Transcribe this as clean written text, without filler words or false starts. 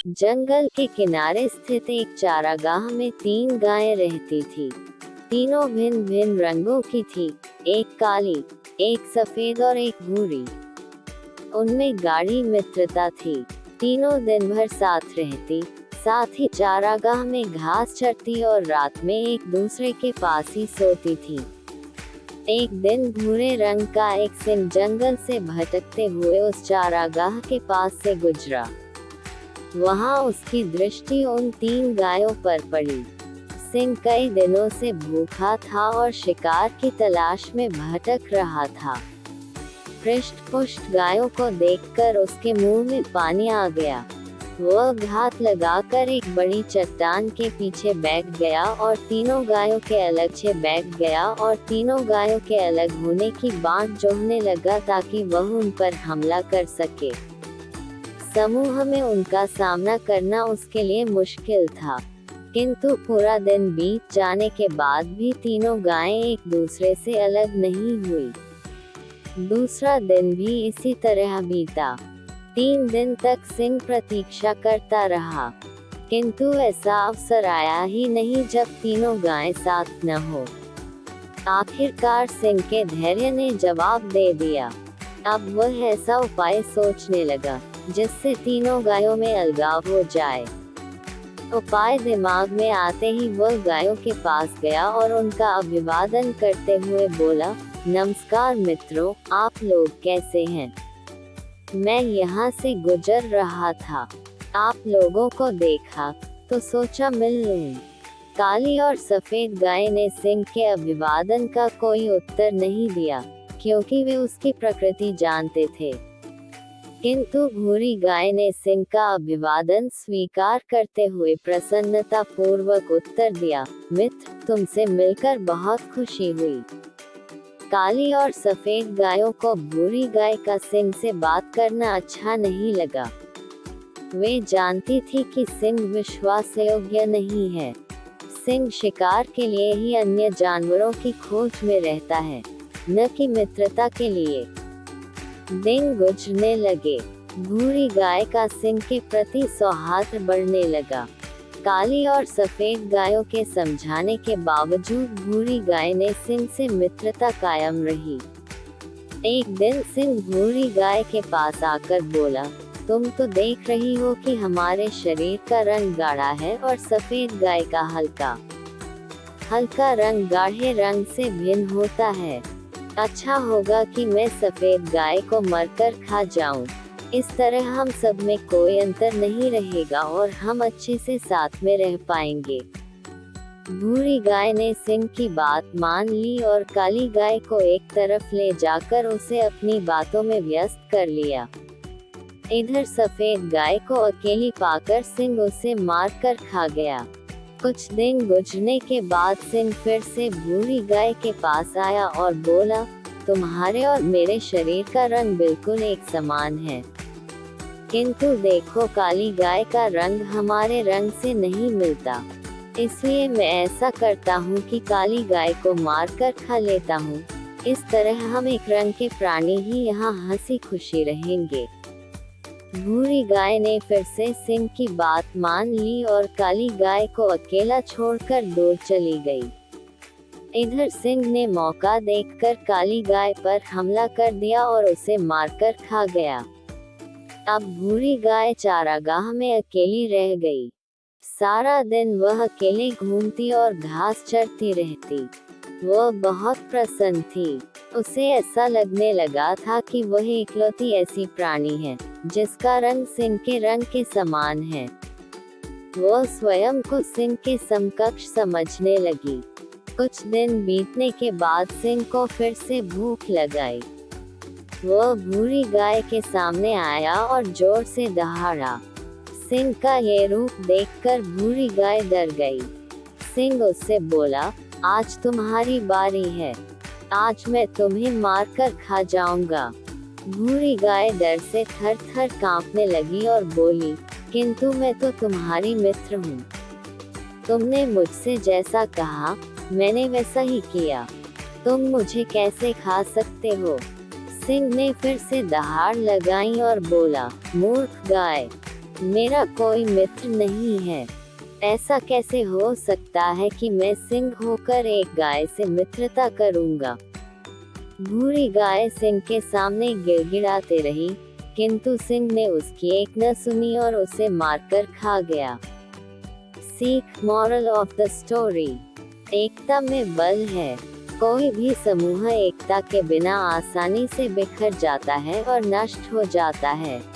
जंगल के किनारे स्थित एक चारागाह में 3 गायें रहती थी। तीनों भिन्न भिन्न रंगों की थी, एक काली, एक सफेद और एक भूरी। उनमें गाढ़ी मित्रता थी। तीनों दिन भर साथ रहती, साथ ही चारागाह में घास चरती और रात में एक दूसरे के पास ही सोती थी। एक दिन भूरे रंग का एक सिंह जंगल से भटकते हुए उस चारागाह के पास से गुजरा। वहां उसकी दृष्टि उन 3 गायों पर पड़ी। सिंह कई दिनों से भूखा था और शिकार की तलाश में भटक रहा था। पृष्ठ-पुष्ट गायों को देखकर उसके मुंह में पानी आ गया। वह घात लगाकर एक बड़ी चट्टान के पीछे बैठ गया और तीनों गायों के अलग से बैठ गया और तीनों गायों के अलग होने की बाट जोहने लगा ताकि वह उन पर हमला कर सके। समूह में उनका सामना करना उसके लिए मुश्किल था, किंतु पूरा दिन बीत जाने के बाद भी तीनों गायें एक दूसरे से अलग नहीं हुई। दूसरा दिन भी इसी तरह बीता। 3 दिन तक सिंह प्रतीक्षा करता रहा, किंतु ऐसा अवसर आया ही नहीं जब तीनों गायें साथ न हो। आखिरकार सिंह के धैर्य ने जवाब दे दिया। अब वह ऐसा उपाय सोचने लगा जिससे तीनों गायों में अलगाव हो जाए। उपाय दिमाग में आते ही वह गायों के पास गया और उनका अभिवादन करते हुए बोला, नमस्कार मित्रों, आप लोग कैसे हैं? मैं यहाँ से गुजर रहा था, आप लोगों को देखा तो सोचा मिल लूं। काली और सफेद गाय ने सिंह के अभिवादन का कोई उत्तर नहीं दिया, क्योंकि वे उसकी प्रकृति जानते थे। किंतु भूरी गाय ने सिंह का अभिवादन स्वीकार करते हुए प्रसन्नता पूर्वक उत्तर दिया, मित्र, तुमसे मिलकर बहुत खुशी हुई। काली और सफेद गायों को भूरी गाय का सिंह से बात करना अच्छा नहीं लगा। वे जानती थी कि सिंह विश्वास योग्य नहीं है। सिंह शिकार के लिए ही अन्य जानवरों की खोज में रहता है, न कि मित्रता के लिए। दिन गुजरने लगे। भूरी गाय का सिंह के प्रति सौहार्द बढ़ने लगा। काली और सफेद गायों के समझाने के बावजूद भूरी गाय ने सिंह से मित्रता कायम रही। एक दिन सिंह भूरी गाय के पास आकर बोला, तुम तो देख रही हो कि हमारे शरीर का रंग गाढ़ा है और सफेद गाय का हल्का। हल्का रंग गाढ़े रंग से भिन्न होता है। अच्छा होगा कि मैं सफेद गाय को मरकर खा जाऊं। इस तरह हम सब में कोई अंतर नहीं रहेगा और हम अच्छे से साथ में रह पाएंगे। भूरी गाय ने सिंह की बात मान ली और काली गाय को एक तरफ ले जाकर उसे अपनी बातों में व्यस्त कर लिया। इधर सफेद गाय को अकेली पाकर सिंह उसे मारकर खा गया। कुछ दिन गुजरने के बाद सिंह फिर से भूरी गाय के पास आया और बोला, तुम्हारे और मेरे शरीर का रंग बिल्कुल एक समान है, किंतु देखो काली गाय का रंग हमारे रंग से नहीं मिलता। इसलिए मैं ऐसा करता हूँ कि काली गाय को मारकर खा लेता हूँ। इस तरह हम एक रंग के प्राणी ही यहाँ हंसी खुशी रहेंगे। भूरी गाय ने फिर से सिंह की बात मान ली और काली गाय को अकेला छोड़कर दूर चली गई। इधर सिंह ने मौका देखकर काली गाय पर हमला कर दिया और उसे मारकर खा गया। अब भूरी गाय चारागाह में अकेली रह गई। सारा दिन वह अकेले घूमती और घास चरती रहती। वह बहुत प्रसन्न थी। उसे ऐसा लगने लगा था कि वह इकलौती ऐसी प्राणी है जिसका रंग सिंह के रंग के समान है। वह स्वयं को सिंह के समकक्ष समझने लगी। कुछ दिन बीतने के बाद सिंह को फिर से भूख लग आई। वह भूरी गाय के सामने आया और जोर से दहाड़ा। सिंह का ये रूप देखकर भूरी गाय डर गई। सिंह उससे बोला, आज तुम्हारी बारी है, आज मैं तुम्हें मारकर खा जाऊंगा। भूरी गाय डर से थर-थर कांपने लगी और बोली, किंतु मैं तो तुम्हारी मित्र हूँ। तुमने मुझसे जैसा कहा मैंने वैसा ही किया, तुम मुझे कैसे खा सकते हो? सिंह ने फिर से दहाड़ लगाई और बोला, मूर्ख गाय, मेरा कोई मित्र नहीं है। ऐसा कैसे हो सकता है कि मैं सिंह होकर एक गाय से मित्रता करूंगा। भूरी गाय सिंह के सामने गिड़गिड़ाते रही, किंतु सिंह ने उसकी एक न सुनी और उसे मारकर खा गया। सीख, मॉरल ऑफ द स्टोरी। एकता में बल है। कोई भी समूह एकता के बिना आसानी से बिखर जाता है और नष्ट हो जाता है।